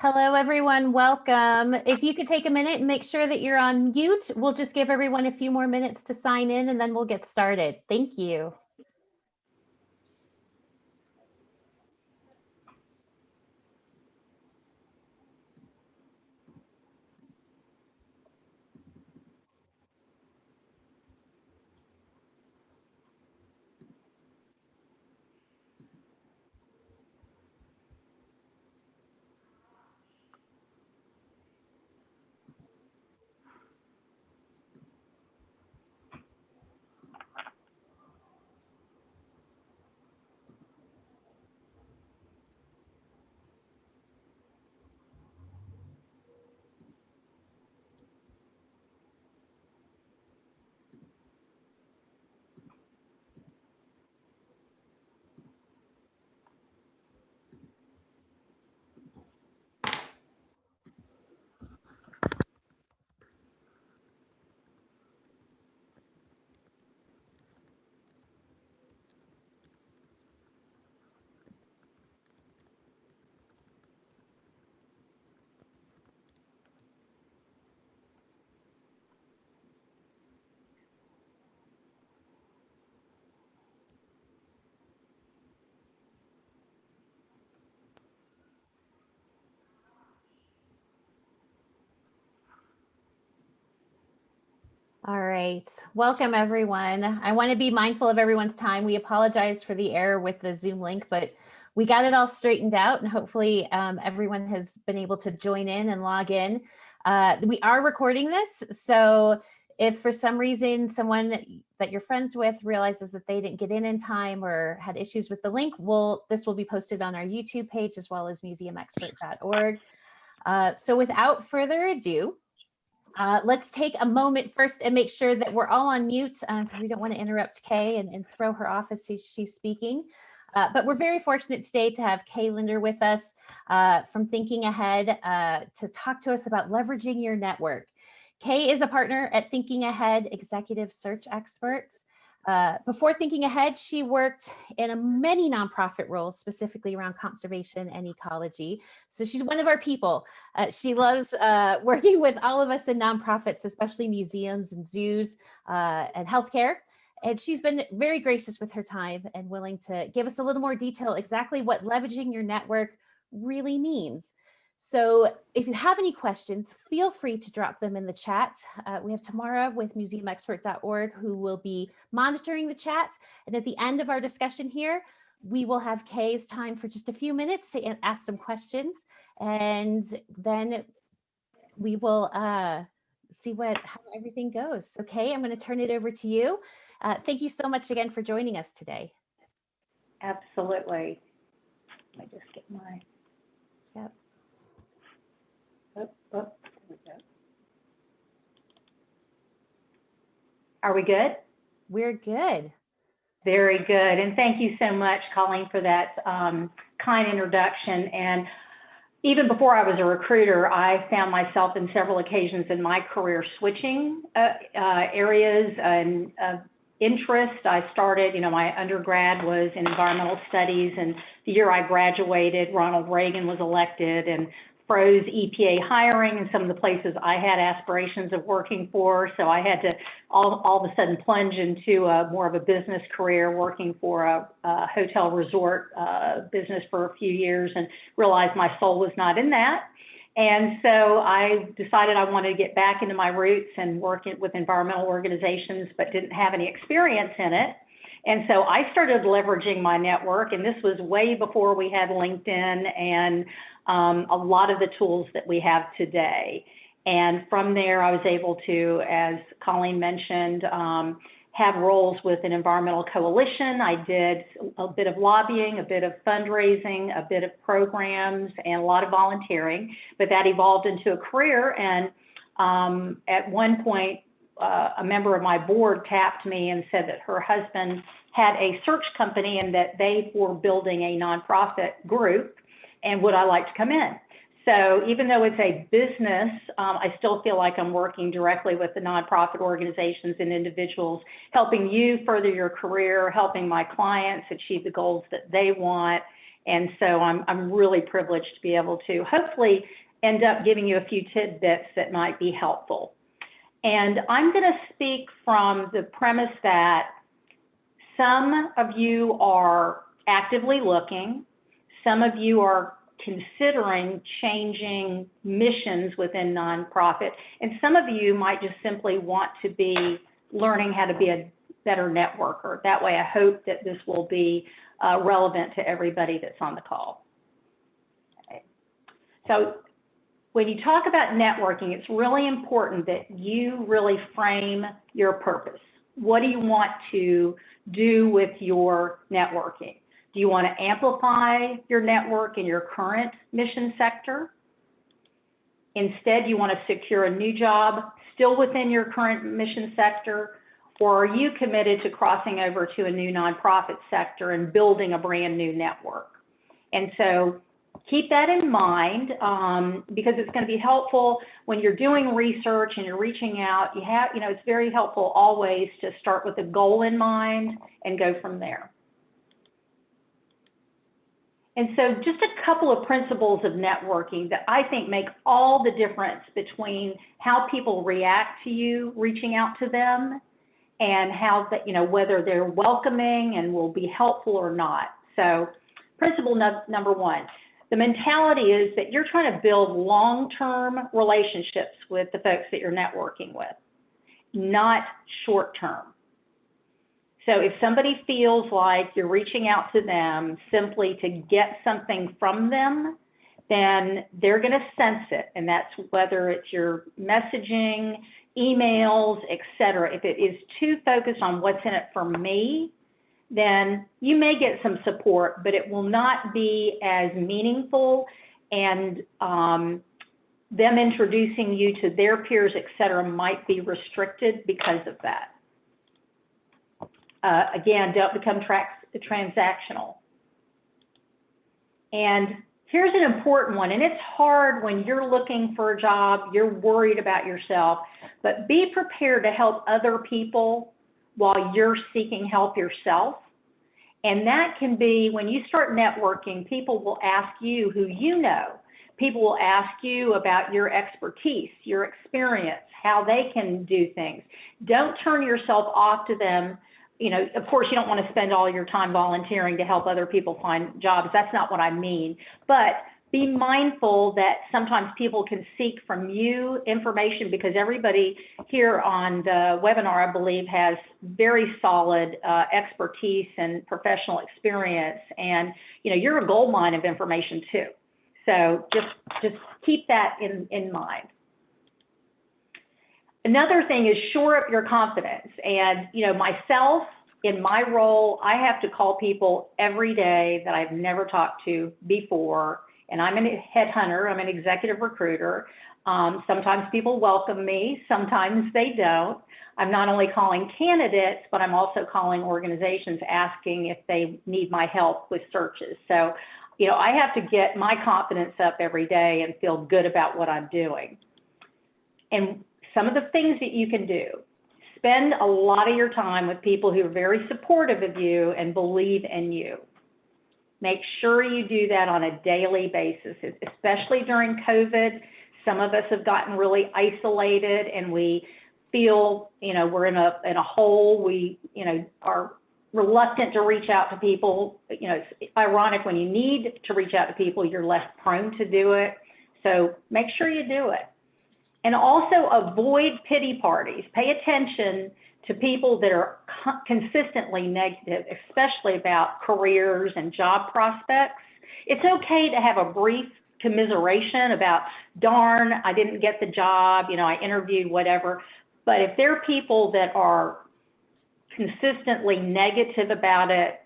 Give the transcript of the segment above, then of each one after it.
Hello, everyone. Welcome. If you could take a minute and make sure that you're on mute, we'll just give everyone a few more minutes to sign in and then we'll get started. Thank you. All right. Welcome, everyone. I want to be mindful of everyone's time. We apologize for the error with the Zoom link, but we got it all straightened out and hopefully everyone has been able to join in and log in. We are recording this, so if for some reason someone that you're friends with realizes that they didn't get in time or had issues with the link, this will be posted on our YouTube page as well as museumexpert.org. So without further ado, let's take a moment first and make sure that we're all on mute because we don't want to interrupt Kay and throw her off as she's speaking. But we're very fortunate today to have Kay Linder with us from Thinking Ahead to talk to us about leveraging your network. Kay is a partner at Thinking Ahead Executive Search Experts. Before Thinking Ahead, she worked in many nonprofit roles, specifically around conservation and ecology. So she's one of our people. She loves working with all of us in nonprofits, especially museums and zoos and healthcare. And she's been very gracious with her time and willing to give us a little more detail exactly what leveraging your network really means. So if you have any questions, feel free to drop them in the chat. We have Tamara with museumexpert.org who will be monitoring the chat. And at the end of our discussion here, we will have Kay's time for just a few minutes to ask some questions. And then we will see how everything goes. Okay, I'm going to turn it over to you. Thank you so much again for joining us today. Absolutely. Let me just get my... Yep. There we go. Are we good? We're good. Very good. And thank you so much, Colleen, for that kind introduction. And even before I was a recruiter, I found myself in several occasions in my career switching areas and interest. I started, my undergrad was in environmental studies, and the year I graduated, Ronald Reagan was elected and froze EPA hiring in some of the places I had aspirations of working for. So I had to all of a sudden plunge into more of a business career, working for a hotel resort business for a few years, and realized my soul was not in that. And so I decided I wanted to get back into my roots and work with environmental organizations, but didn't have any experience in it. And so I started leveraging my network, and this was way before we had LinkedIn and a lot of the tools that we have today. And from there, I was able to, as Colleen mentioned, have roles with an environmental coalition. I did a bit of lobbying, a bit of fundraising, a bit of programs, and a lot of volunteering, but that evolved into a career. And at one point, a member of my board tapped me and said that her husband had a search company and that they were building a nonprofit group, and would I like to come in? So even though it's a business, I still feel like I'm working directly with the nonprofit organizations and individuals, helping you further your career, helping my clients achieve the goals that they want, And so I'm really privileged to be able to hopefully end up giving you a few tidbits that might be helpful. And I'm going to speak from the premise that some of you are actively looking, some of you are considering changing missions within nonprofit, and some of you might just simply want to be learning how to be a better networker. That way, I hope that this will be relevant to everybody that's on the call. Okay. So when you talk about networking, it's really important that you really frame your purpose. What do you want to do with your networking? Do you want to amplify your network in your current mission sector? Instead, you want to secure a new job still within your current mission sector? Or are you committed to crossing over to a new nonprofit sector and building a brand new network? And so keep that in mind because it's going to be helpful when you're doing research and you're reaching out. It's very helpful always to start with a goal in mind and go from there. And so just a couple of principles of networking that I think make all the difference between how people react to you reaching out to them and how that, whether they're welcoming and will be helpful or not. So principle number one, the mentality is that you're trying to build long-term relationships with the folks that you're networking with, not short-term. So if somebody feels like you're reaching out to them simply to get something from them, then they're going to sense it. And that's whether it's your messaging, emails, etc. If it is too focused on what's in it for me, then you may get some support, but it will not be as meaningful, and them introducing you to their peers, etc., might be restricted because of that. Again, don't become transactional. And here's an important one, and it's hard when you're looking for a job, you're worried about yourself, but be prepared to help other people while you're seeking help yourself. And that can be when you start networking, people will ask you who you know. People will ask you about your expertise, your experience, how they can do things. Don't turn yourself off to them. Of course, you don't want to spend all your time volunteering to help other people find jobs. That's not what I mean. But be mindful that sometimes people can seek from you information, because everybody here on the webinar, I believe, has very solid expertise and professional experience. And, you're a gold mine of information too. So just keep that in mind. Another thing is shore up your confidence. And, myself, in my role, I have to call people every day that I've never talked to before. And I'm a headhunter, I'm an executive recruiter. Sometimes people welcome me, sometimes they don't. I'm not only calling candidates, but I'm also calling organizations asking if they need my help with searches. So, I have to get my confidence up every day and feel good about what I'm doing. And some of the things that you can do, spend a lot of your time with people who are very supportive of you and believe in you. Make sure you do that on a daily basis, especially during COVID. Some of us have gotten really isolated and we feel, we're in a hole. We, are reluctant to reach out to people. It's ironic, when you need to reach out to people, you're less prone to do it. So make sure you do it. And also avoid pity parties. Pay attention to people that are consistently negative, especially about careers and job prospects. It's okay to have a brief commiseration about, darn, I didn't get the job, I interviewed, whatever. But if there are people that are consistently negative about it,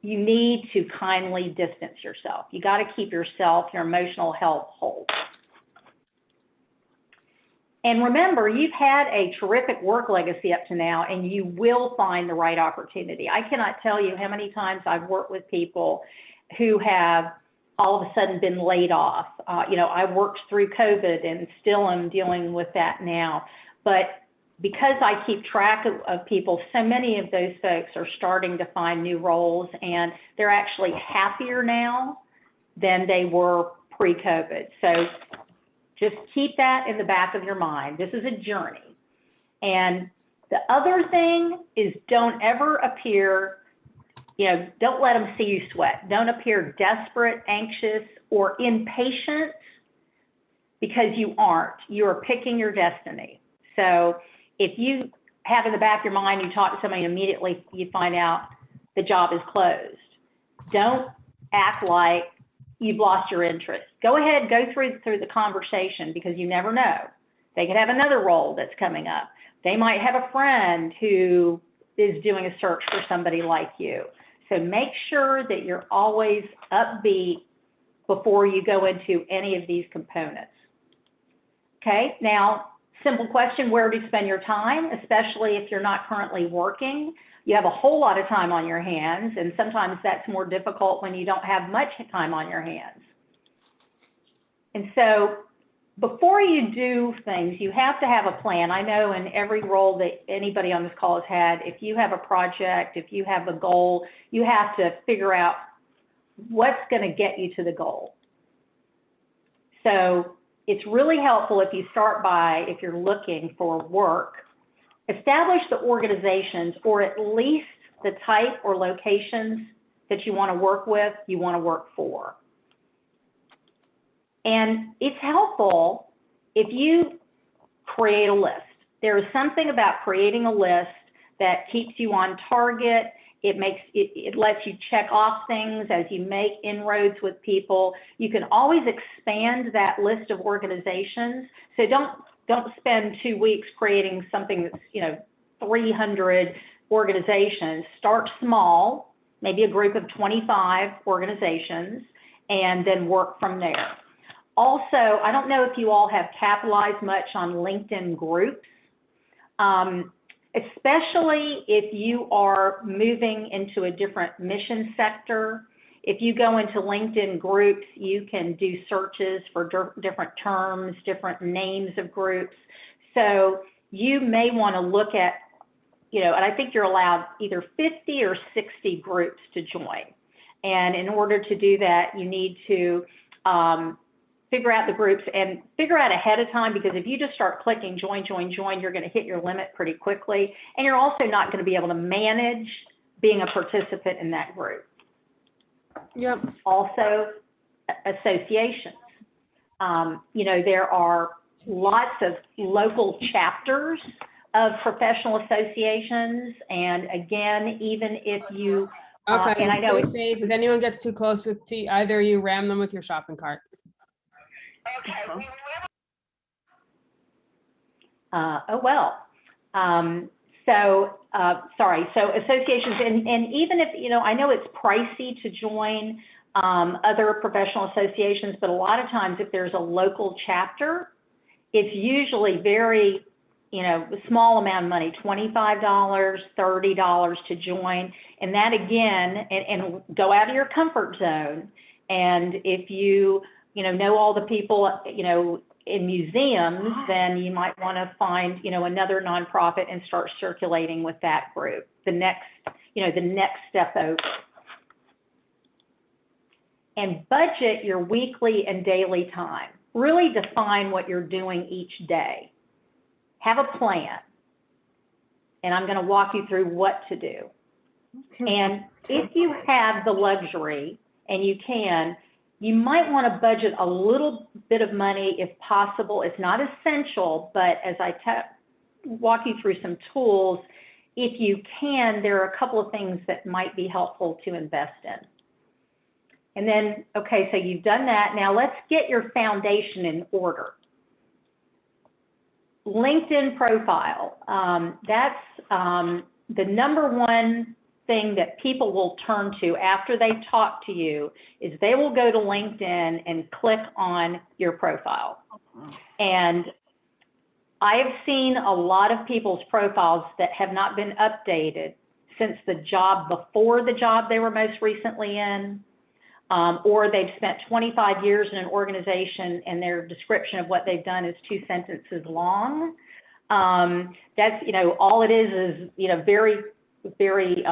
you need to kindly distance yourself. You got to keep yourself, your emotional health whole. And remember, you've had a terrific work legacy up to now, and you will find the right opportunity. I cannot tell you how many times I've worked with people who have all of a sudden been laid off. I worked through COVID and still am dealing with that now. But because I keep track of people, so many of those folks are starting to find new roles, and they're actually happier now than they were pre-COVID. So just keep that in the back of your mind. This is a journey. And the other thing is, don't ever appear, don't let them see you sweat. Don't appear desperate, anxious, or impatient, because you aren't. You are picking your destiny. So if you have in the back of your mind, you talk to somebody and immediately you find out the job is closed, don't act like you've lost your interest. Go ahead, go through the conversation, because you never know. They could have another role that's coming up. They might have a friend who is doing a search for somebody like you. So make sure that you're always upbeat before you go into any of these components. Okay, now, simple question, where do you spend your time, especially if you're not currently working? You have a whole lot of time on your hands, and sometimes that's more difficult when you don't have much time on your hands. And so before you do things, you have to have a plan. I know in every role that anybody on this call has had, if you have a project, if you have a goal, you have to figure out what's going to get you to the goal. So it's really helpful if you start by, if you're looking for work, establish the organizations, or at least the type or locations that you want to work with, you want to work for. And it's helpful if you create a list. There is something about creating a list that keeps you on target. It lets you check off things as you make inroads with people. You can always expand that list of organizations. So don't spend 2 weeks creating something that's 300 organizations. Start small, maybe a group of 25 organizations, and then work from there. Also, I don't know if you all have capitalized much on LinkedIn groups, especially if you are moving into a different mission sector. If you go into LinkedIn groups, you can do searches for different terms, different names of groups. So you may want to look at, and I think you're allowed either 50 or 60 groups to join. And in order to do that, you need to figure out the groups and figure out ahead of time, because if you just start clicking join, join, join, you're going to hit your limit pretty quickly. And you're also not going to be able to manage being a participant in that group. Yep. Also, associations. There are lots of local chapters of professional associations. And again, even if you, Okay, and I know it's safe. If anyone gets too close to either of you, ram them with your shopping cart. Okay. Sorry. So associations, and even if, I know it's pricey to join other professional associations, but a lot of times if there's a local chapter, it's usually very, a small amount of money, $25, $30 to join. And that again, and go out of your comfort zone. And if you, know all the people, in museums, then you might want to find, another nonprofit and start circulating with that group. The next step over. And budget your weekly and daily time. Really define what you're doing each day. Have a plan. And I'm going to walk you through what to do. And if you have the luxury, and you can, you might want to budget a little bit of money if possible. It's not essential, but as I walk you through some tools, if you can, there are a couple of things that might be helpful to invest in. And then, okay, so you've done that. Now let's get your foundation in order. LinkedIn profile. That's the number one thing that people will turn to after they talk to you is they will go to LinkedIn and click on your profile. And I have seen a lot of people's profiles that have not been updated since the job before the job they were most recently in, or they've spent 25 years in an organization and their description of what they've done is 2 sentences long. That's, all it is, very, very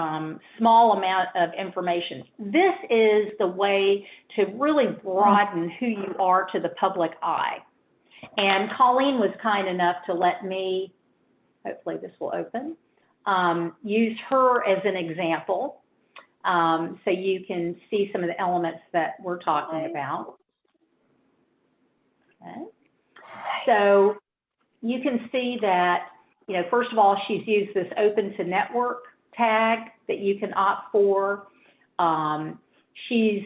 small amount of information. This is the way to really broaden who you are to the public eye. And Colleen was kind enough to let me, hopefully this will open, use her as an example, so you can see some of the elements that we're talking about. Okay. So you can see that, first of all, she's used this open to network tag that you can opt for. She's,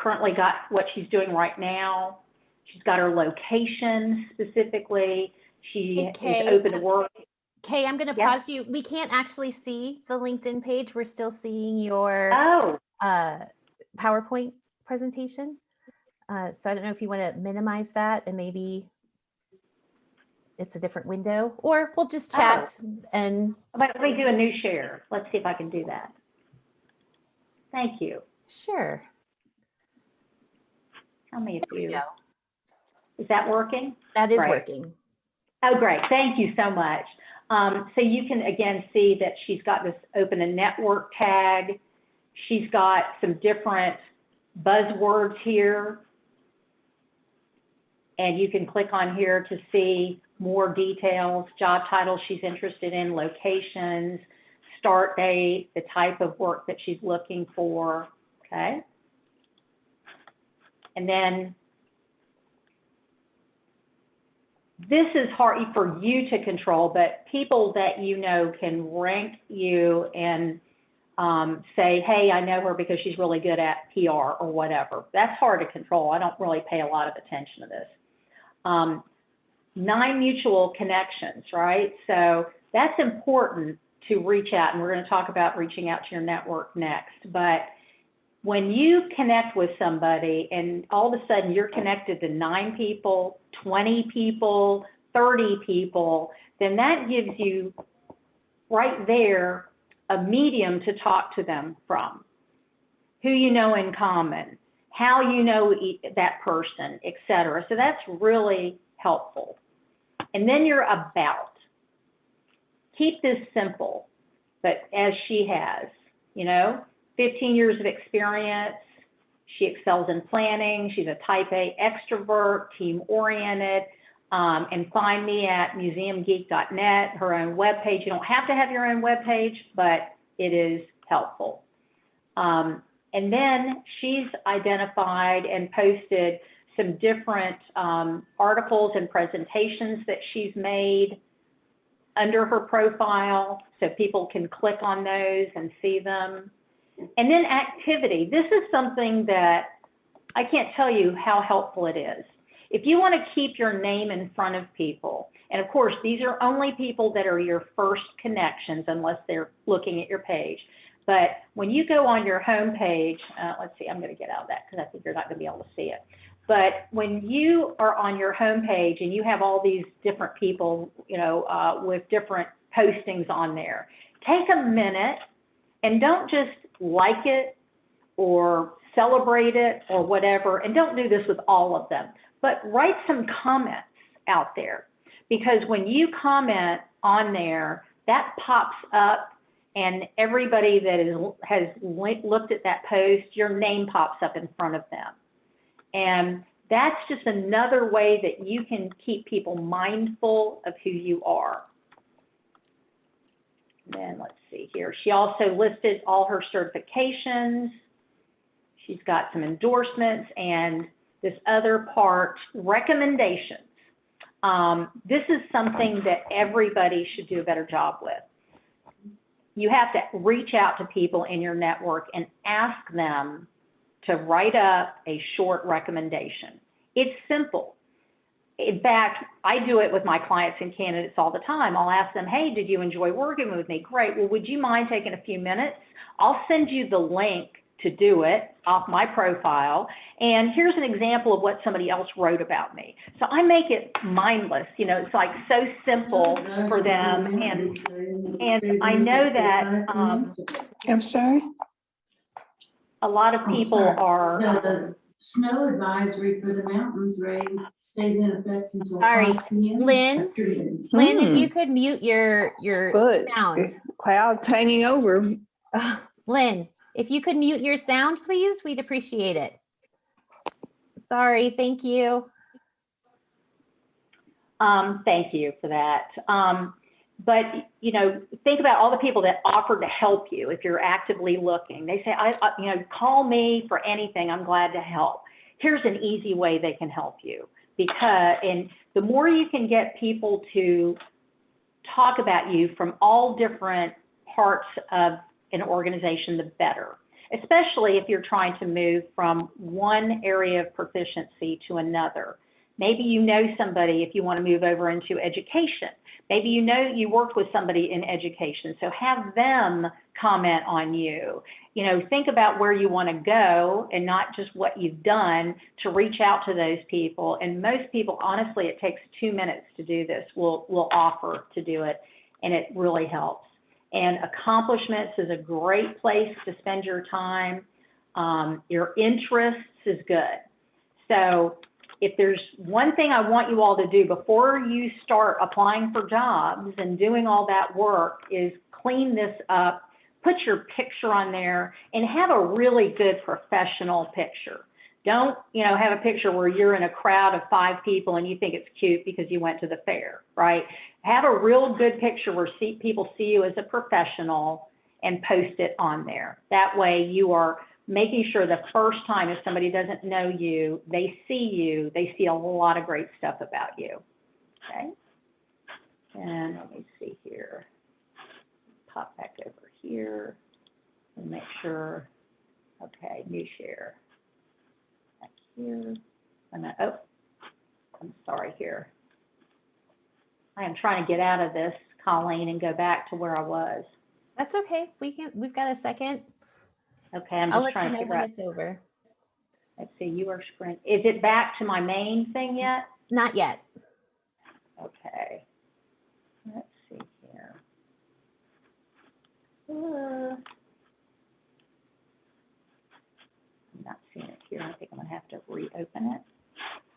currently got what she's doing right now. She's got her location specifically. She is open to work. Kay, I'm going to pause you. We can't actually see the LinkedIn page. We're still seeing your PowerPoint presentation. So I don't know if you want to minimize that and maybe it's a different window, or we'll just chat and. Let me do a new share. Let's see if I can do that. Thank you. Sure. Tell me if you. Is that working? That is working. Oh, great. Thank you so much. So you can again see that she's got this open a network tag. She's got some different buzzwords here. And you can click on here to see more details, job titles she's interested in, locations, start date, the type of work that she's looking for, okay? And then this is hard for you to control, but people that can rank you and say, hey, I know her because she's really good at PR or whatever. That's hard to control. I don't really pay a lot of attention to this. 9 mutual connections, right? So that's important to reach out, and we're going to talk about reaching out to your network next. But when you connect with somebody and all of a sudden you're connected to 9 people, 20 people, 30 people, then that gives you right there a medium to talk to them from, who you know in common, how you know that person, et cetera. So that's really helpful. And then your about. Keep this simple, but as she has, 15 years of experience, she excels in planning, she's a type A extrovert, team-oriented, and find me at museumgeek.net, her own webpage. You don't have to have your own webpage, but it is helpful. And then she's identified and posted some different articles and presentations that she's made under her profile, so people can click on those and see them. And then activity. This is something that I can't tell you how helpful it is. If you want to keep your name in front of people, and of course, these are only people that are your first connections unless they're looking at your page. But when you go on your home page, let's see, I'm going to get out of that because I think you're not going to be able to see it. But when you are on your home page and you have all these different people, with different postings on there, take a minute and don't just like it or celebrate it or whatever, and don't do this with all of them, but write some comments out there, because when you comment on there, that pops up, and everybody that has looked at that post, your name pops up in front of them. And that's just another way that you can keep people mindful of who you are. And then let's see here. She also listed all her certifications. She's got some endorsements and this other part, recommendations. This is something that everybody should do a better job with. You have to reach out to people in your network and ask them to write up a short recommendation. It's simple. In fact, I do it with my clients and candidates all the time. I'll ask them, hey, did you enjoy working with me? Great. Well, would you mind taking a few minutes? I'll send you the link to do it off my profile. And here's an example of what somebody else wrote about me. So I make it mindless. It's like so simple for them. And I know that I'm sorry? a lot of people are snow advisory for the mountains, Ray, stays in effect until Sorry, 5 p.m. this Lynn? afternoon. Lynn, if you could mute your But sound. clouds hanging over. Lynn, if you could mute your sound, please, we'd appreciate it. Sorry, thank you. Thank you for that. But, you know, think about all the people that offered to help you if you're actively looking. They say, you know, call me for anything. I'm glad to help. Here's an easy way they can help you, and the more you can get people to talk about you from all different parts of an organization, the better, especially if you're trying to move from one area of proficiency to another. Maybe you know somebody if you want to move over into education. Maybe you know you worked with somebody in education, so have them comment on you. You know, think about where you want to go and not just what you've done to reach out to those people. And most people, honestly, it takes 2 minutes to do this. We'll offer to do it, and it really helps. And accomplishments is a great place to spend your time. Your interests is good. So if there's one thing I want you all to do before you start applying for jobs and doing all that work is clean this up, put your picture on there, and have a really good professional picture. Don't, you know, have a picture where you're in a crowd of 5 people and you think it's cute because you went to the fair, right? Have a real good picture where people see you as a professional and post it on there. That way you are making sure the first time if somebody doesn't know you, they see a lot of great stuff about you, okay? And let me see here. Pop back over here and make sure, okay, new share. Back here. Oh, I'm sorry here. I am trying to get out of this, Colleen, and go back to where I was. That's okay. We've got a second. Okay, I'm I'll just let you trying to know figure when out. it's over. Let's see, you are sprint. Is it back to my main thing yet? Not yet. Okay. Let's see here. I'm not seeing it here. I think I'm gonna have to reopen it.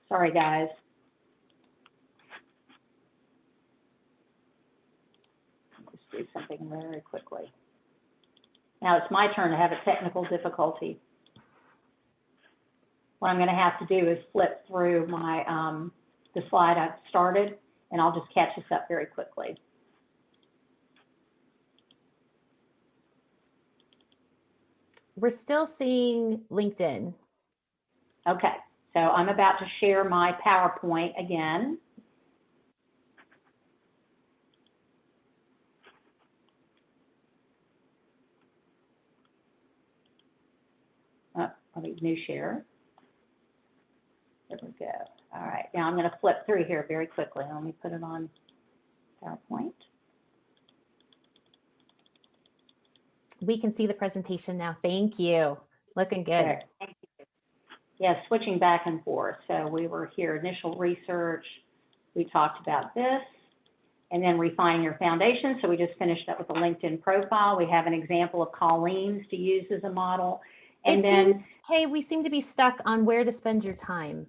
Sorry, guys. Just do something very quickly. Now it's my turn to have a technical difficulty. What I'm going to have to do is flip through my the slide I've started, and I'll just catch this up very quickly. We're still seeing LinkedIn. Okay, so I'm about to share my PowerPoint again. Let me new share. There we go. All right, now I'm going to flip through here very quickly. Let me put it on PowerPoint. We can see the presentation now. Thank you. Looking good. There. Thank you. Yeah, switching back and forth. So we were here, initial research. We talked about this, and then refining your foundation. So we just finished up with a LinkedIn profile. We have an example of Colleen's to use as a model. And then, seems, Kay, we seem to be stuck on where to spend your time.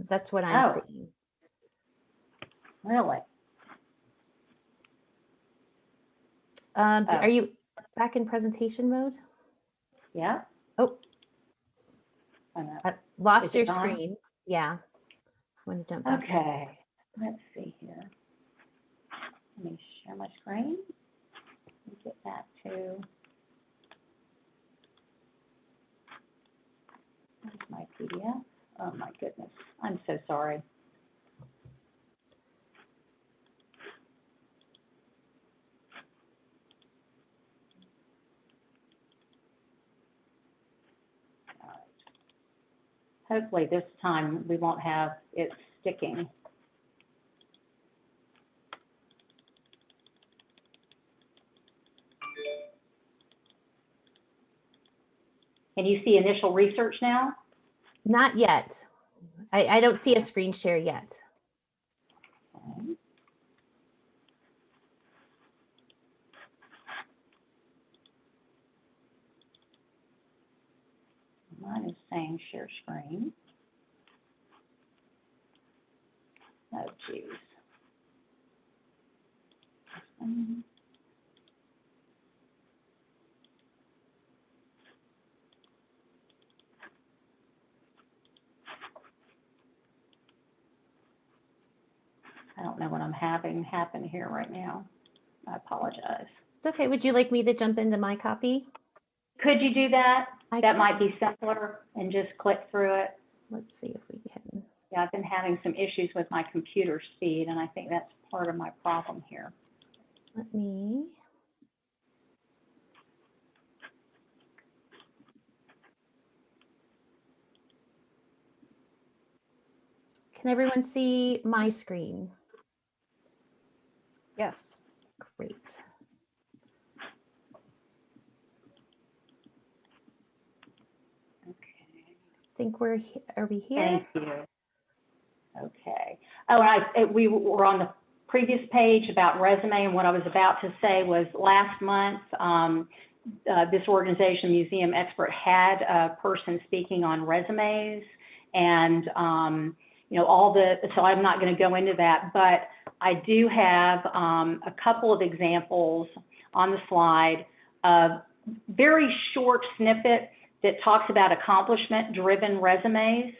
That's what I'm seeing. really? Are you back in presentation mode? Yeah. Oh, I know. I lost Is your it on? screen. Yeah. I want to jump back. Okay, let's see here. Let me share my screen. Let me get back to where's my PDF. Oh my goodness, I'm so sorry. All right. Hopefully this time we won't have it sticking. Can you see initial research now? Not yet. I don't see a screen share yet. Okay. Mine is saying share screen. Oh, geez. I don't know what I'm having happen here right now. I apologize. It's okay. Would you like me to jump into my copy? Could you do that? I That can. might be simpler and just click through it. Let's see if we can. Yeah, I've been having some issues with my computer speed, and I think that's part of my problem here. Let me. Can everyone see my screen? Yes. Great. Okay. I think are we here? Thank you. Okay. Oh, we were on the previous page about resume, and what I was about to say was last month, this organization, Museum Expert, had a person speaking on resumes and, you know, so I'm not going to go into that, but I do have a couple of examples on the slide of very short snippet that talks about accomplishment-driven resumes.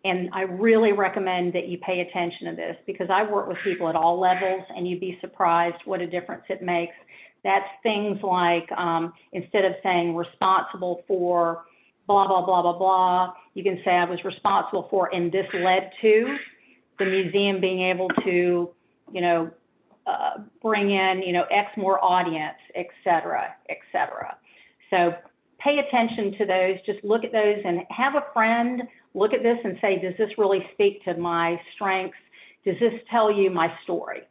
And I really recommend that you pay attention to this because I work with people at all levels, and you'd be surprised what a difference it makes. That's things like, instead of saying responsible for blah, blah, blah, blah, blah, you can say I was responsible for, and this led to the museum being able to, you know, bring in, you know, X more audience, et cetera, et cetera. So pay attention to those, just look at those and have a friend look at this and say, does this really speak to my strengths? Does this tell you my story?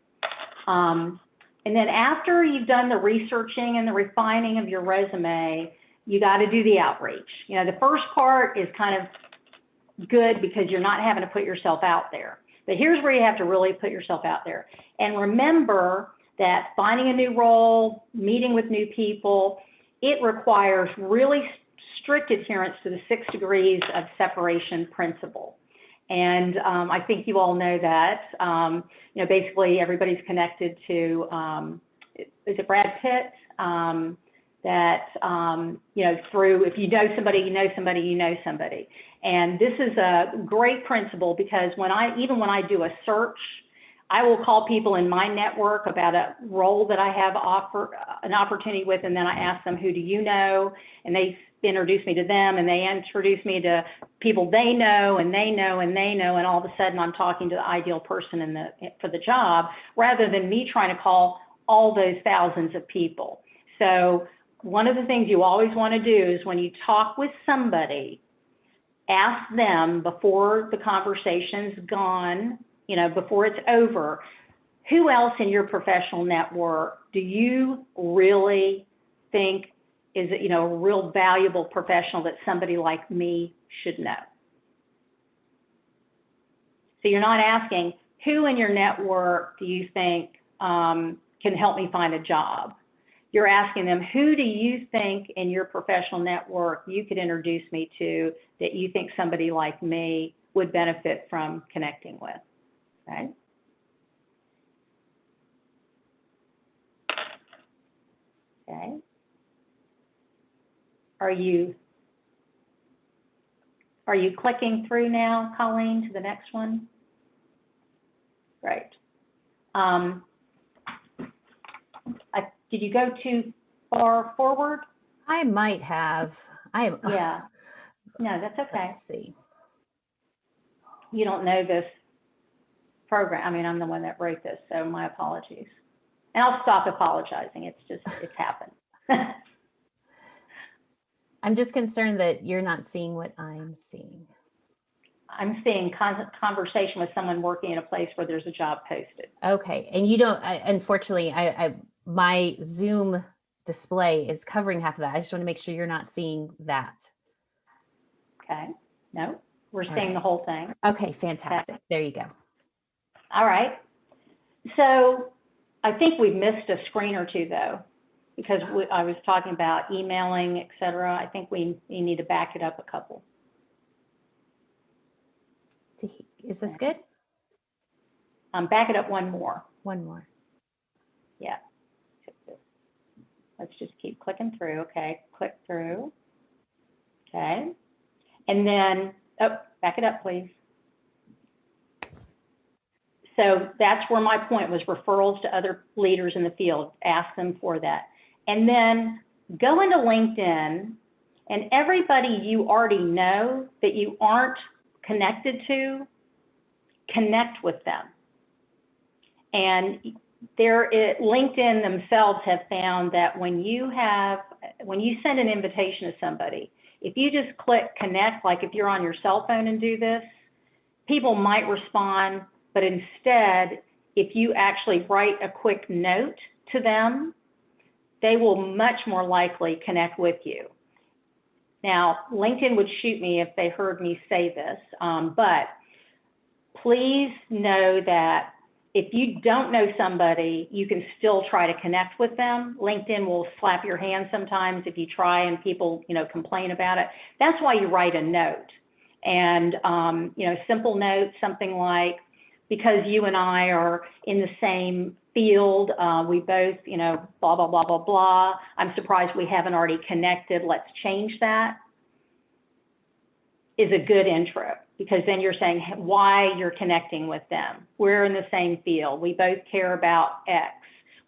And then after you've done the researching and the refining of your resume, you got to do the outreach. You know, the first part is kind of good because you're not having to put yourself out there. But here's where you have to really put yourself out there. And remember that finding a new role, meeting with new people, it requires really strict adherence to the 6 degrees of separation principle. And I think you all know that, you know, basically everybody's connected to, is it Brad Pitt? That, you know, through, if you know somebody, you know somebody, you know somebody. And this is a great principle because even when I do a search, I will call people in my network about a role that I have an opportunity with, and then I ask them, who do you know? And they introduce me to them, and they introduce me to people they know, and they know, and they know, and all of a sudden I'm talking to the ideal person for the job, rather than me trying to call all those thousands of people. So one of the things you always want to do is when you talk with somebody, ask them before the conversation's gone, you know, before it's over, who else in your professional network do you really think is, you know, a real valuable professional that somebody like me should know? So you're not asking, who in your network do you think can help me find a job? You're asking them, who do you think in your professional network you could introduce me to that you think somebody like me would benefit from connecting with? Okay. Okay. Are you clicking through now, Colleen, to the next one? Great. Did you go too far forward? I might have. Yeah. No, that's okay. Let's see. You don't know this program. I mean, I'm the one that wrote this, so my apologies. And I'll stop apologizing. It's happened. I'm just concerned that you're not seeing what I'm seeing. I'm seeing conversation with someone working in a place where there's a job posted. Okay, and you don't, unfortunately, my Zoom display is covering half of that. I just want to make sure you're not seeing that. Okay, no, we're All seeing right. the whole thing. Okay, fantastic. There you go. All right. So I think we've missed a screen or two though, because I was talking about emailing, et cetera. I think we need to back it up a couple. Is this good? Back it up one more. One more. Yeah. Let's just keep clicking through. Okay, click through. Okay. And then, oh, back it up, please. So that's where my point was, referrals to other leaders in the field. Ask them for that. And then go into LinkedIn, and everybody you already know that you aren't connected to, connect with them. And LinkedIn themselves have found that when you send an invitation to somebody, if you just click connect, like if you're on your cell phone and do this, people might respond, but instead, if you actually write a quick note to them, they will much more likely connect with you. Now, LinkedIn would shoot me if they heard me say this, but please know that if you don't know somebody, you can still try to connect with them. LinkedIn will slap your hand sometimes if you try and people, complain about it. That's why you write a note. And, simple note, something like, because you and I are in the same field, we both, blah, blah, blah, blah, blah. I'm surprised we haven't already connected. Let's change that. Is a good intro, because then you're saying why you're connecting with them. We're in the same field. We both care about X.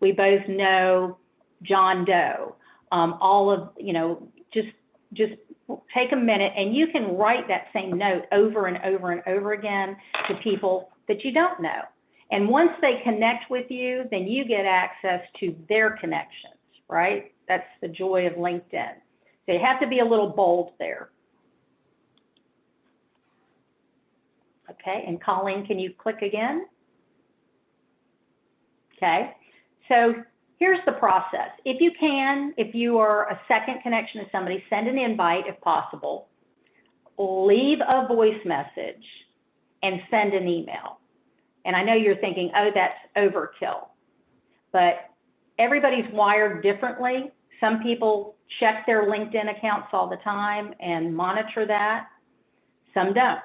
We both know John Doe. All of, just take a minute, and you can write that same note over and over and over again to people that you don't know. And once they connect with you, then you get access to their connections, right? That's the joy of LinkedIn. So you have to be a little bold there. Okay, and Colleen, can you click again? Okay, so here's the process. If you are a second connection to somebody, send an invite if possible, leave a voice message, and send an email. And I know you're thinking, oh, that's overkill, but everybody's wired differently. Some people check their LinkedIn accounts all the time and monitor that. Some don't.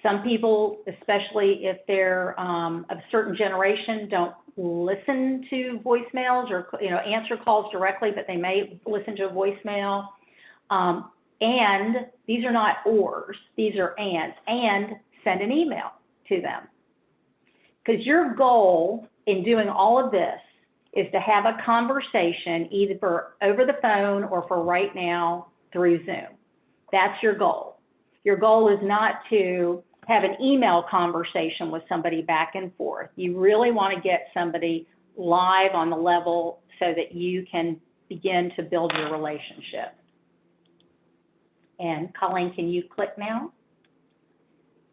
Some people, especially if they're of a certain generation, don't listen to voicemails or answer calls directly, but they may listen to a voicemail. And these are not ors, these are ands. And send an email to them. Because your goal in doing all of this is to have a conversation either for over the phone or for right now through Zoom. That's your goal. Your goal is not to have an email conversation with somebody back and forth. You really want to get somebody live on the level so that you can begin to build your relationship. And Colleen, can you click now?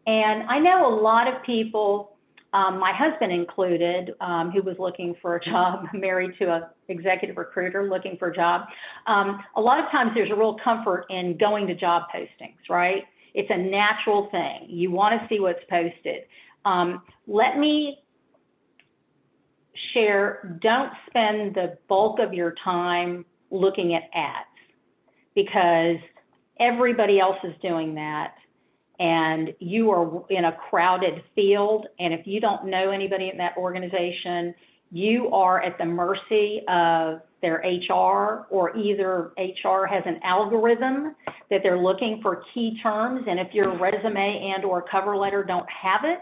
And I know a lot of people, my husband included, who was looking for a job, married to an executive recruiter looking for a job. A lot of times there's a real comfort in going to job postings, right? It's a natural thing. You want to see what's posted. Let me share, don't spend the bulk of your time looking at ads, because everybody else is doing that. And you are in a crowded field, and if you don't know anybody in that organization, you are at the mercy of their HR, or either HR has an algorithm that they're looking for key terms, and if your resume and or cover letter don't have it,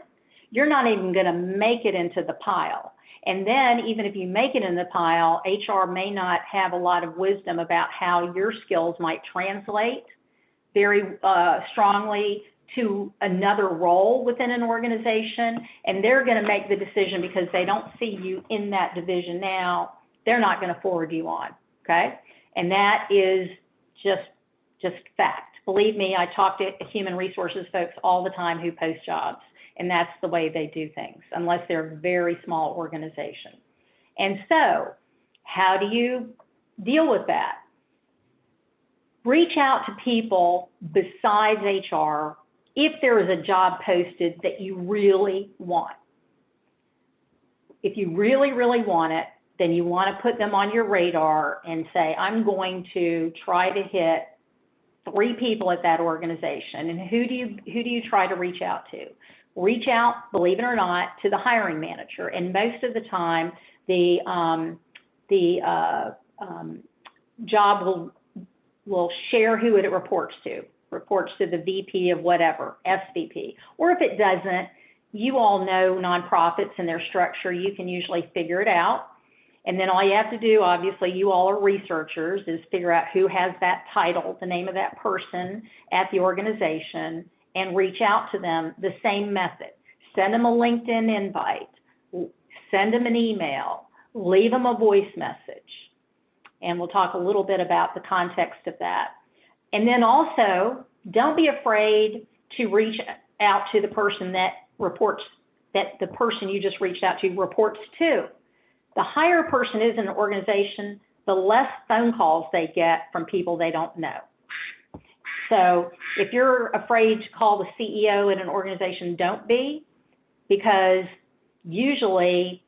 you're not even going to make it into the pile. And then even if you make it in the pile, HR may not have a lot of wisdom about how your skills might translate very strongly to another role within an organization, and they're going to make the decision because they don't see you in that division now. They're not going to forward you on, okay? And that is just fact. Believe me, I talk to human resources folks all the time who post jobs, and that's the way they do things, unless they're a very small organization. And so, how do you deal with that? Reach out to people besides HR if there is a job posted that you really want. If you really, really want it, then you want to put them on your radar and say, I'm going to try to hit 3 people at that organization. And who do you try to reach out to? reach out, believe it or not, to the hiring manager. And most of the time, the job will share who it reports to the VP of whatever, SVP. Or if it doesn't, you all know nonprofits and their structure, you can usually figure it out. And then all you have to do, obviously, you all are researchers, is figure out who has that title, the name of that person at the organization, and reach out to them the same method. Send them a LinkedIn invite, send them an email, leave them a voice message. And we'll talk a little bit about the context of that. And then also, don't be afraid to reach out to the person that the person you just reached out to reports to. The higher a person is in an organization, the less phone calls they get from people they don't know. So if you're afraid to call the CEO in an organization, don't be, because usually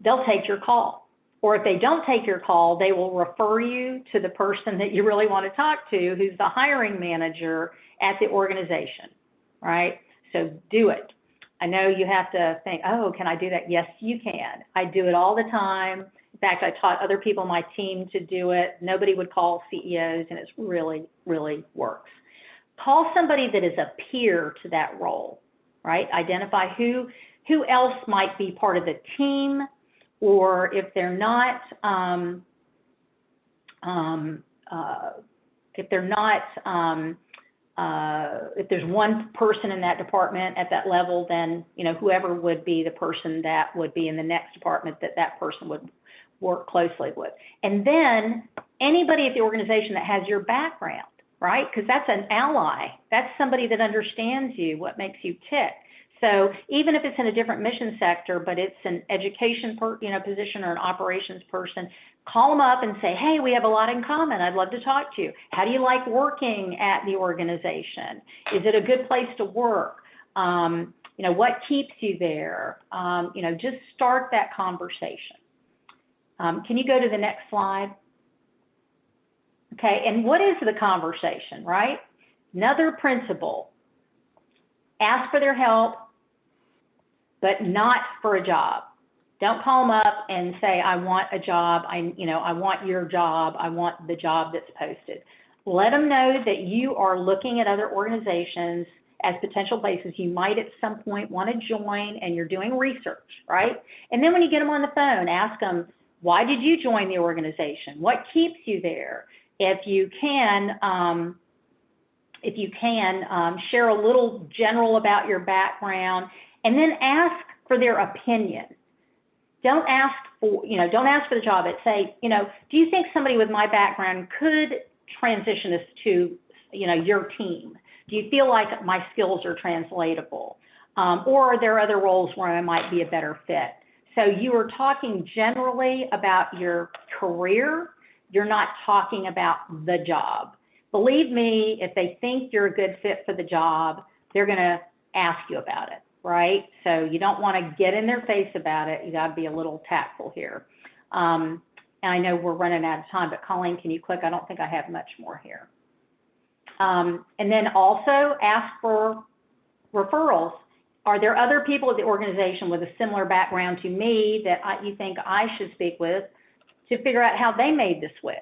they'll take your call. Or if they don't take your call, they will refer you to the person that you really want to talk to, who's the hiring manager at the organization, right? So do it. I know you have to think, oh, can I do that? Yes, you can. I do it all the time. In fact, I taught other people on my team to do it. Nobody would call CEOs, and it really, really works. Call somebody that is a peer to that role, right? Identify who else might be part of the team, or if they're not, if there's one person in that department at that level, then, you know, whoever would be the person that would be in the next department that person would work closely with. And then anybody at the organization that has your background, right? Because that's an ally. That's somebody that understands you, what makes you tick. So even if it's in a different mission sector, but it's an education position or an operations person, call them up and say, hey, we have a lot in common. I'd love to talk to you. How do you like working at the organization? Is it a good place to work? What keeps you there? Just start that conversation. Can you go to the next slide? Okay, and what is the conversation, right? Another principle. Ask for their help, but not for a job. Don't call them up and say, I want a job, I want your job, I want the job that's posted. Let them know that you are looking at other organizations as potential places you might at some point want to join, and you're doing research, right? And then when you get them on the phone, ask them, why did you join the organization? What keeps you there? If you can share a little general about your background, and then ask for their opinion. Don't ask for the job. Say, do you think somebody with my background could transition us to, your team? Do you feel like my skills are translatable? Or are there other roles where I might be a better fit? So you are talking generally about your career. You're not talking about the job. Believe me, if they think you're a good fit for the job, they're going to ask you about it, right? So you don't want to get in their face about it. You got to be a little tactful here. And I know we're running out of time, but Colleen, can you click? I don't think I have much more here. And then also ask for referrals. Are there other people at the organization with a similar background to me that you think I should speak with to figure out how they made the switch,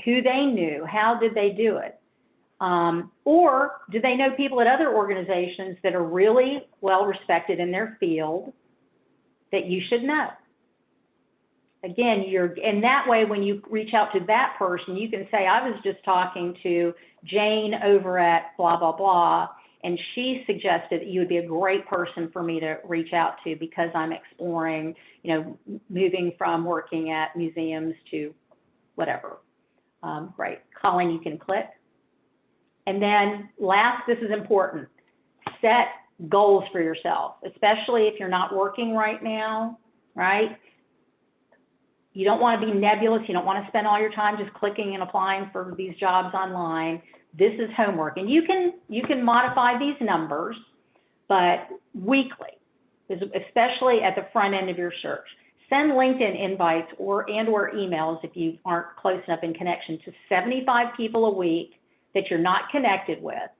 who they knew, how did they do it? Or do they know people at other organizations that are really well respected in their field that you should know? Again, and that way when you reach out to that person, you can say, I was just talking to Jane over at blah, blah, blah, and she suggested that you would be a great person for me to reach out to because I'm exploring, moving from working at museums to whatever. Great. Colleen, you can click. And then last, this is important, set goals for yourself, especially if you're not working right now, right? You don't want to be nebulous. You don't want to spend all your time just clicking and applying for these jobs online. This is homework. And you can modify these numbers, but weekly, especially at the front end of your search. Send LinkedIn invites or emails if you aren't close enough in connection to 75 people a week that you're not connected with,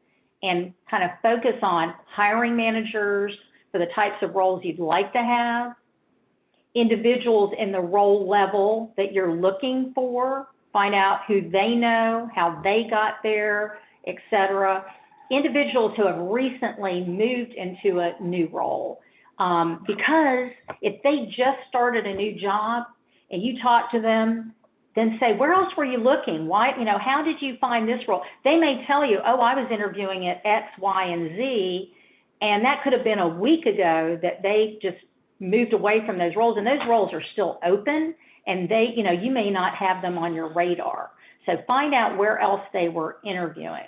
and kind of focus on hiring managers for the types of roles you'd like to have, individuals in the role level that you're looking for, find out who they know, how they got there, et cetera. Individuals who have recently moved into a new role. Because if they just started a new job and you talk to them, then say, where else were you looking? Why, how did you find this role? They may tell you, oh, I was interviewing at X, Y, and Z, and that could have been a week ago that they just moved away from those roles, and those roles are still open, and they, you may not have them on your radar. So find out where else they were interviewing.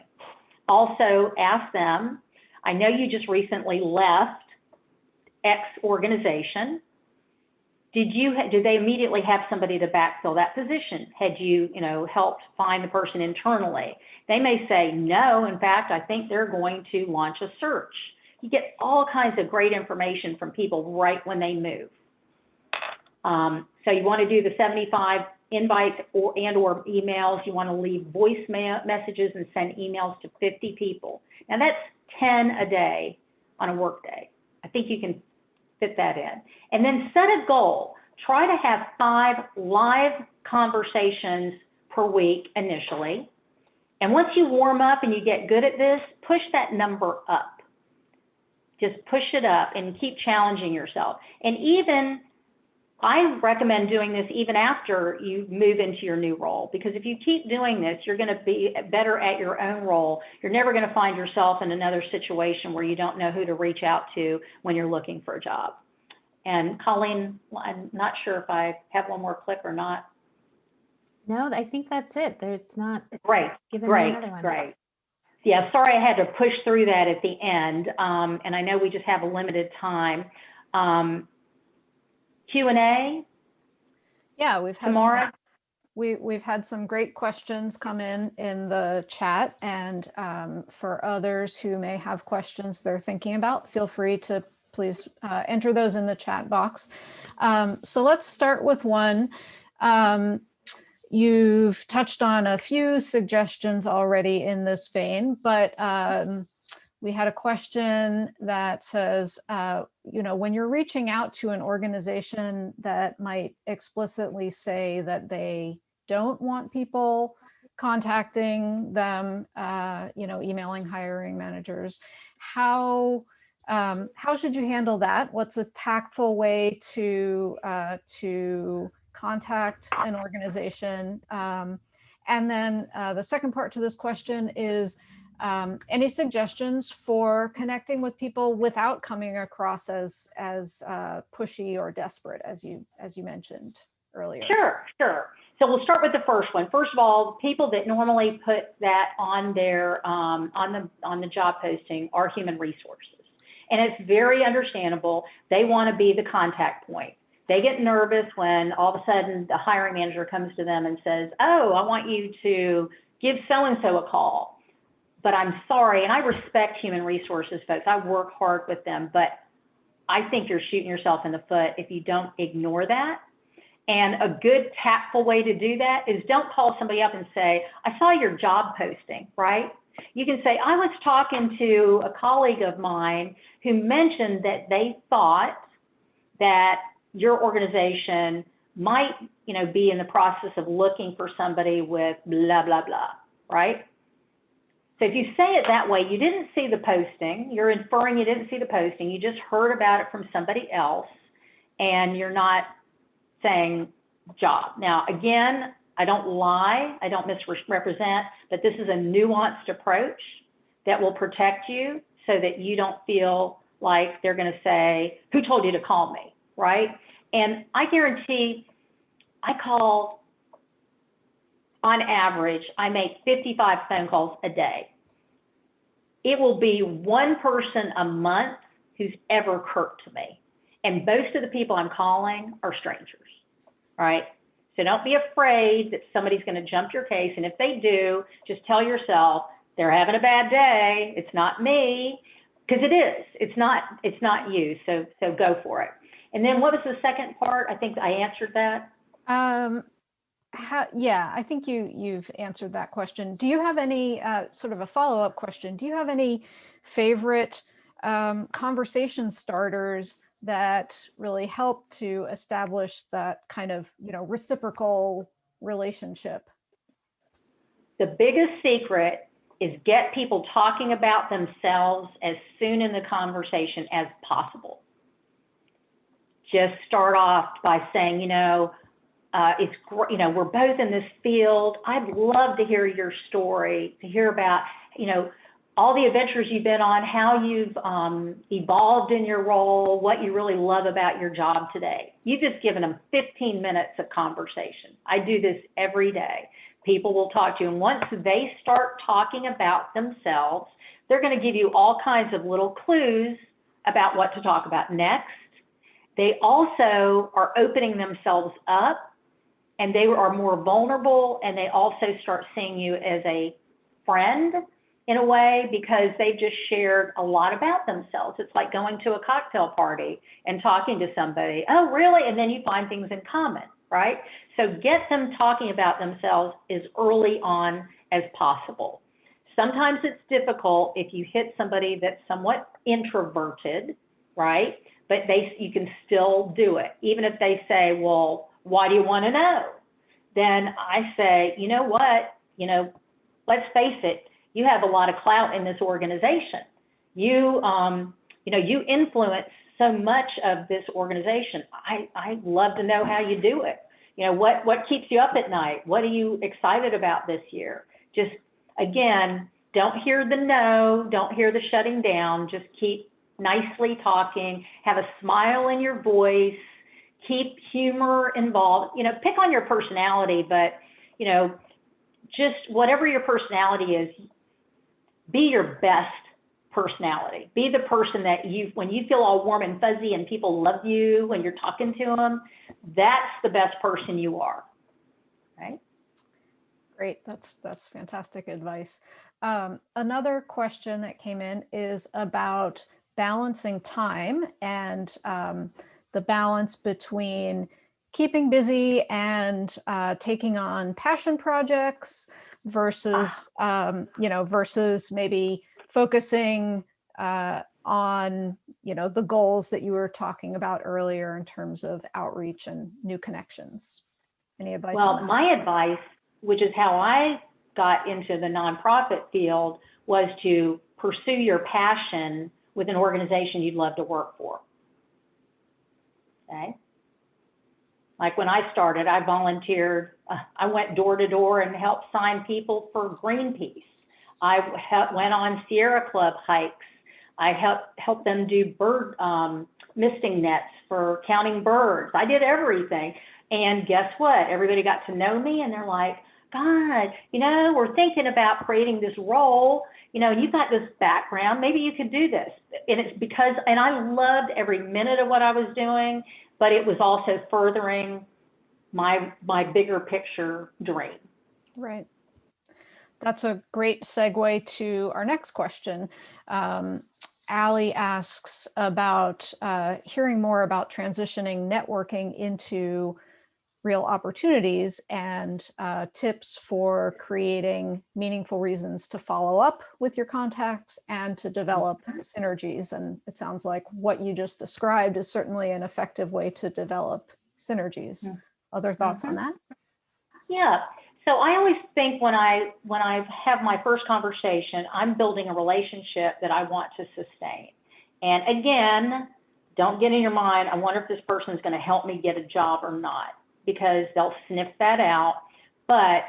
Also ask them, I know you just recently left X organization. Did they immediately have somebody to backfill that position? Had you, helped find the person internally? They may say, no, in fact, I think they're going to launch a search. You get all kinds of great information from people right when they move. So you want to do the 75 invites or emails. You want to leave voice messages and send emails to 50 people. Now that's 10 a day on a work day. I think you can fit that in. And then set a goal. Try to have 5 live conversations per week initially. And once you warm up and you get good at this, push that number up. Just push it up and keep challenging yourself. And even, I recommend doing this even after you move into your new role, because if you keep doing this, you're going to be better at your own role. You're never going to find yourself in another situation where you don't know who to reach out to when you're looking for a job. And Colleen, I'm not sure if I have one more clip or not. No, I think that's it. It's not Great, giving me another one. great. Yeah, sorry I had to push through that at the end, and I know we just have a limited time. Q&A? Yeah, we've had some great questions come in the chat, and for others who may have questions they're thinking about, feel free to please enter those in the chat box. So let's start with one. You've touched on a few suggestions already in this vein, but we had a question that says, when you're reaching out to an organization that might explicitly say that they don't want people contacting them, emailing hiring managers, how should you handle that? What's a tactful way to contact an organization? And then the second part to this question is, any suggestions for connecting with people without coming across as pushy or desperate, as you mentioned earlier? Sure. So we'll start with the first one. First of all, people that normally put that on their on the job posting are human resources, and it's very understandable. They want to be the contact point. They get nervous when all of a sudden the hiring manager comes to them and says, "Oh, I want you to give so and so a call." But I'm sorry, and I respect human resources folks. I work hard with them, but I think you're shooting yourself in the foot if you don't ignore that. And a good tactful way to do that is don't call somebody up and say, I saw your job posting, right? You can say, I was talking to a colleague of mine who mentioned that they thought that your organization might, be in the process of looking for somebody with blah, blah, blah, right? So if you say it that way, you didn't see the posting, you're inferring you didn't see the posting, you just heard about it from somebody else, and you're not saying job. Now, again, I don't lie, I don't misrepresent, but this is a nuanced approach that will protect you so that you don't feel like they're going to say, who told you to call me, right? And I guarantee I call, on average, I make 55 phone calls a day. It will be one person a month who's ever curt to me. And most of the people I'm calling are strangers, right? So don't be afraid that somebody's going to jump your case. And if they do, just tell yourself they're having a bad day. It's not me, because it is. It's not you. So go for it. And then what was the second part? I think I answered that. Yeah, I think you've answered that question. Do you have any sort of a follow-up question? Do you have any favorite conversation starters that really help to establish that kind of, reciprocal relationship? The biggest secret is get people talking about themselves as soon in the conversation as possible. Just start off by saying, it's great, we're both in this field. I'd love to hear your story, to hear about, all the adventures you've been on, how you've evolved in your role, what you really love about your job today. You've just given them 15 minutes of conversation. I do this every day. People will talk to you, and once they start talking about themselves, they're going to give you all kinds of little clues about what to talk about next. They also are opening themselves up, and they are more vulnerable, and they also start seeing you as a friend in a way, because they've just shared a lot about themselves. It's like going to a cocktail party and talking to somebody. Oh, really? And then you find things in common, right? So get them talking about themselves as early on as possible. Sometimes it's difficult if you hit somebody that's somewhat introverted, right? But you can still do it. Even if they say, well, why do you want to know? Then I say, you know what, let's face it, you have a lot of clout in this organization. You influence so much of this organization. I'd love to know how you do it. What keeps you up at night? What are you excited about this year? Just, again, don't hear the no, don't hear the shutting down, just keep nicely talking, have a smile in your voice, keep humor involved, pick on your personality, but, just whatever your personality is, be your best personality. Be the person that when you feel all warm and fuzzy and people love you when you're talking to them, that's the best person you are, right? Great, that's fantastic advice. Another question that came in is about balancing time and the balance between keeping busy and taking on passion projects versus, versus maybe focusing on, the goals that you were talking about earlier in terms of outreach and new connections. Any advice? Well, my advice, which is how I got into the nonprofit field, was to pursue your passion with an organization you'd love to work for. Okay. Like when I started, I volunteered. I went door to door and helped sign people for Greenpeace. I went on Sierra Club hikes. I helped them do bird misting nets for counting birds. I did everything. And guess what? Everybody got to know me, and they're like, God, we're thinking about creating this role, and you've got this background, maybe you could do this. And it's because, and I loved every minute of what I was doing, but it was also furthering my bigger picture dream. Right. That's a great segue to our next question. Allie asks about hearing more about transitioning networking into real opportunities and tips for creating meaningful reasons to follow up with your contacts and to develop synergies. And it sounds like what you just described is certainly an effective way to develop synergies. Other thoughts on that? Yeah. So I always think when I have my first conversation, I'm building a relationship that I want to sustain. And again, don't get in your mind, I wonder if this person is going to help me get a job or not, because they'll sniff that out. But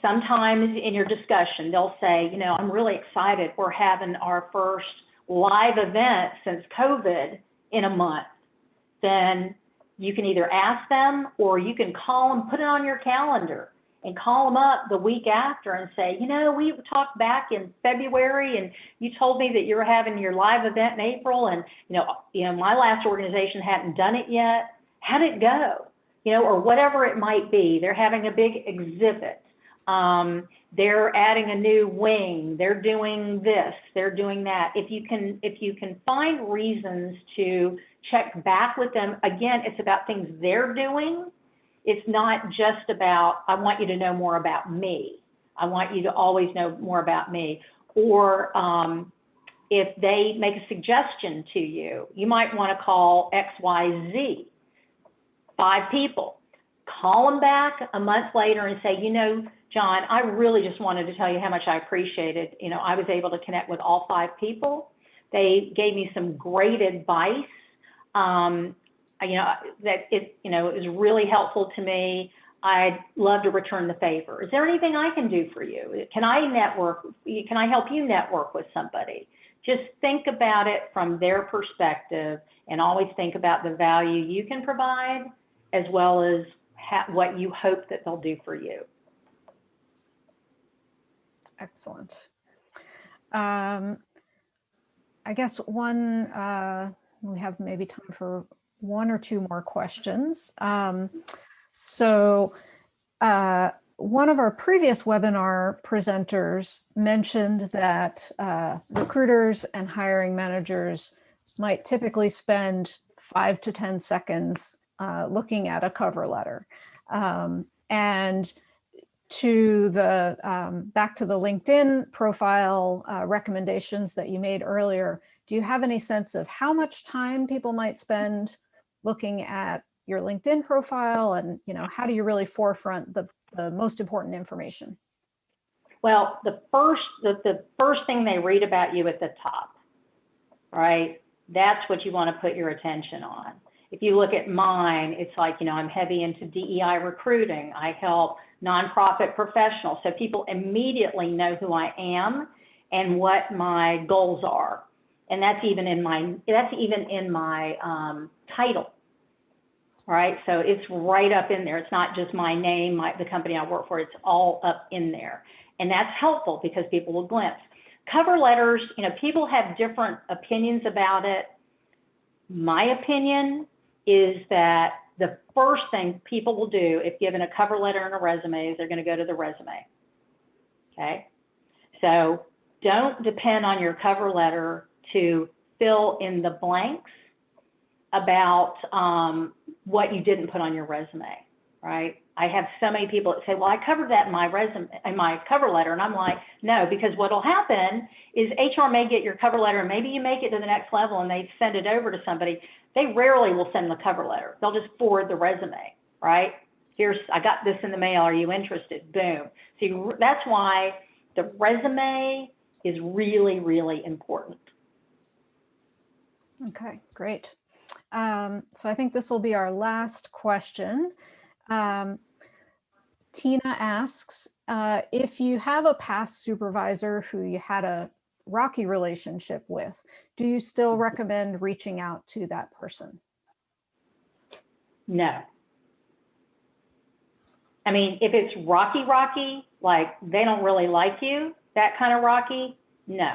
sometimes in your discussion, they'll say, I'm really excited. We're having our first live event since COVID in a month. Then you can either ask them, or you can call them, put it on your calendar and call them up the week after and say, we talked back in February and you told me that you were having your live event in April, and my last organization hadn't done it yet. How'd it go? Or whatever it might be. They're having a big exhibit. They're adding a new wing. They're doing this. They're doing that. If you can find reasons to check back with them, again, it's about things they're doing it's not just about, I want you to know more about me. I want you to always know more about me. Or if they make a suggestion to you, you might want to call XYZ, 5 people. Call them back a month later and say, you know, John, I really just wanted to tell you how much I appreciated. You know, I was able to connect with all 5 people. They gave me some great advice. You know, that it was really helpful to me. I'd love to return the favor. Is there anything I can do for you? Can I network? Can I help you network with somebody? Just think about it from their perspective, and always think about the value you can provide as well as what you hope that they'll do for you. Excellent. I guess we have maybe time for 1 or 2 more questions. One of our previous webinar presenters mentioned that recruiters and hiring managers might typically spend 5 to 10 seconds looking at a cover letter. And to the back to the LinkedIn profile recommendations that you made earlier, do you have any sense of how much time people might spend looking at your LinkedIn profile, and how do you really forefront the most important information? Well, the first thing they read about you at the top, right? That's what you want to put your attention on. If you look at mine, it's like, I'm heavy into DEI recruiting. I help nonprofit professionals. So people immediately know who I am and what my goals are. And that's even in my title, right? So it's right up in there. It's not just my name, the company I work for, it's all up in there. And that's helpful because people will glimpse. Cover letters, people have different opinions about it. My opinion is that the first thing people will do if given a cover letter and a resume is they're going to go to the resume. Okay? So don't depend on your cover letter to fill in the blanks about what you didn't put on your resume, right? I have so many people that say, well, I covered that in my resume, in my cover letter. And I'm like, no, because what'll happen is HR may get your cover letter and maybe you make it to the next level and they send it over to somebody. They rarely will send the cover letter. They'll just forward the resume, right? I got this in the mail. Are you interested? Boom. So that's why the resume is really, really important. Okay, great. So I think this will be our last question. Tina asks, if you have a past supervisor who you had a rocky relationship with, do you still recommend reaching out to that person? No. I mean, if it's rocky, like they don't really like you, that kind of rocky, no.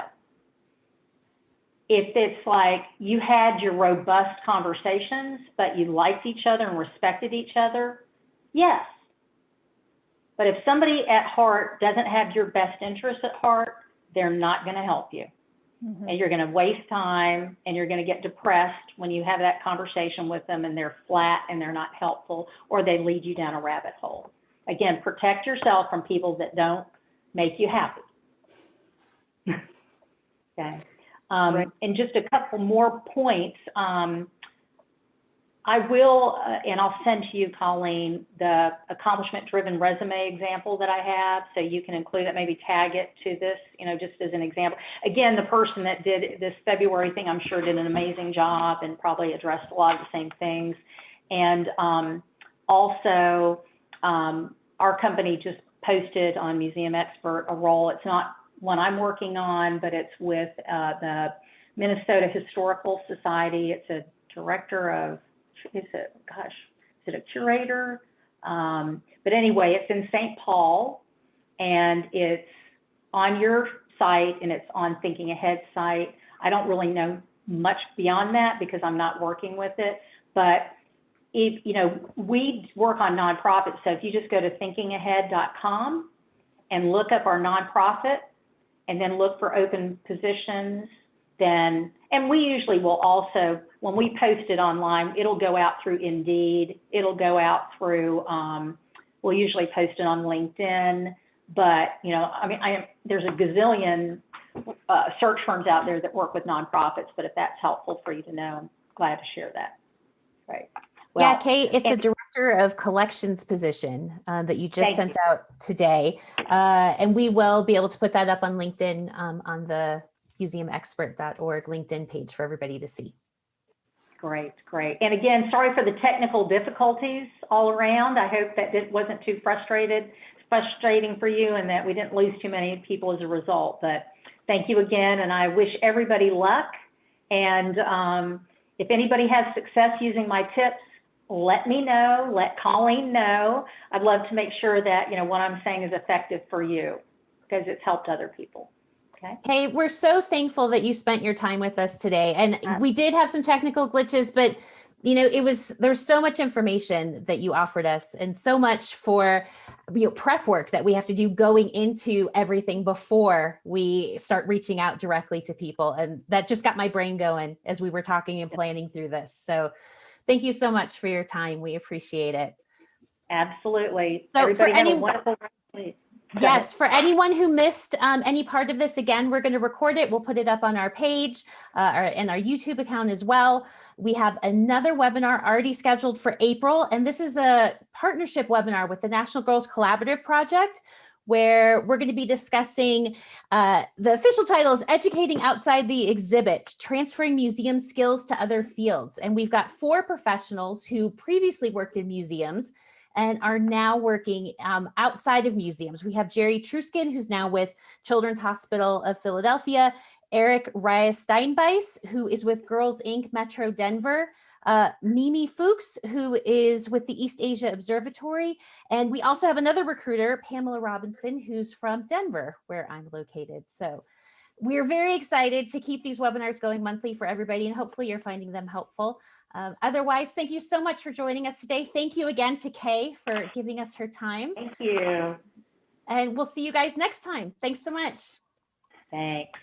If it's like you had your robust conversations, but you liked each other and respected each other, yes. But if somebody at heart doesn't have your best interest at heart, they're not going to help you. Mm-hmm. And you're going to waste time and you're going to get depressed when you have that conversation with them and they're flat and they're not helpful, or they lead you down a rabbit hole. Again, protect yourself from people that don't make you happy. Okay. Right. And just a couple more points. I will, and I'll send to you, Colleen, the accomplishment-driven resume example that I have, so you can include it, maybe tag it to this, just as an example. Again, the person that did this February thing, I'm sure did an amazing job and probably addressed a lot of the same things. And also, our company just posted on Museum Expert a role. It's not one I'm working on, but it's with the Minnesota Historical Society. It's a director of, is it a curator? But anyway, it's in St. Paul, and it's on your site, and it's on Thinking Ahead site. I don't really know much beyond that because I'm not working with it, but if, we work on nonprofits. So if you just go to thinkingahead.com and look up our nonprofit, and then look for open positions then, and we usually will also, when we post it online, it'll go out through Indeed, it'll go out through, we'll usually post it on LinkedIn, but, you know, I mean, there's a gazillion search firms out there that work with nonprofits, but if that's helpful for you to know, I'm glad to share that. Right. Yeah, Well, Kay, it's a and- director of collections position that you just Thank sent out today. And we will be able to put that up on LinkedIn on the museumexpert.org LinkedIn page for everybody to see. Great, great. And again, sorry for the technical difficulties all around. I hope that it wasn't too frustrating for you and that we didn't lose too many people as a result. But thank you again, and I wish everybody luck. And if anybody has success using my tips, let me know, let Colleen know. I'd love to make sure that, you know, what I'm saying is effective for you because it's helped other people. Okay. Hey, we're so thankful that you spent your time with us today. And we did have some technical glitches, but you know, there's so much information that you offered us and so much for, you know, prep work that we have to do going into everything before we start reaching out directly to people. And that just got my brain going as we were talking and planning through this. So thank you so much for your time. We appreciate it. Absolutely. So Everybody for have a any- wonderful week. Yes, for anyone who missed any part of this, again, we're going to record it. We'll put it up on our page and our YouTube account as well. We have another webinar already scheduled for April, and this is a partnership webinar with the National Girls Collaborative Project, where we're going to be discussing the official title is Educating Outside the Exhibit, Transferring Museum Skills to Other Fields. And we've got 4 professionals who previously worked in museums and are now working outside of museums. We have Jerry Truskin, who's now with Children's Hospital of Philadelphia, Eric Reyes-Steinbeis, who is with Girls Inc. Metro Denver, Mimi Fuchs, who is with the East Asia Observatory, and we also have another recruiter, Pamela Robinson, who's from Denver, where I'm located. So we're very excited to keep these webinars going monthly for everybody, and hopefully you're finding them helpful. Otherwise, thank you so much for joining us today. Thank you again to Kay for giving us her time. Thank you. And we'll see you guys next time. Thanks so much. Thanks.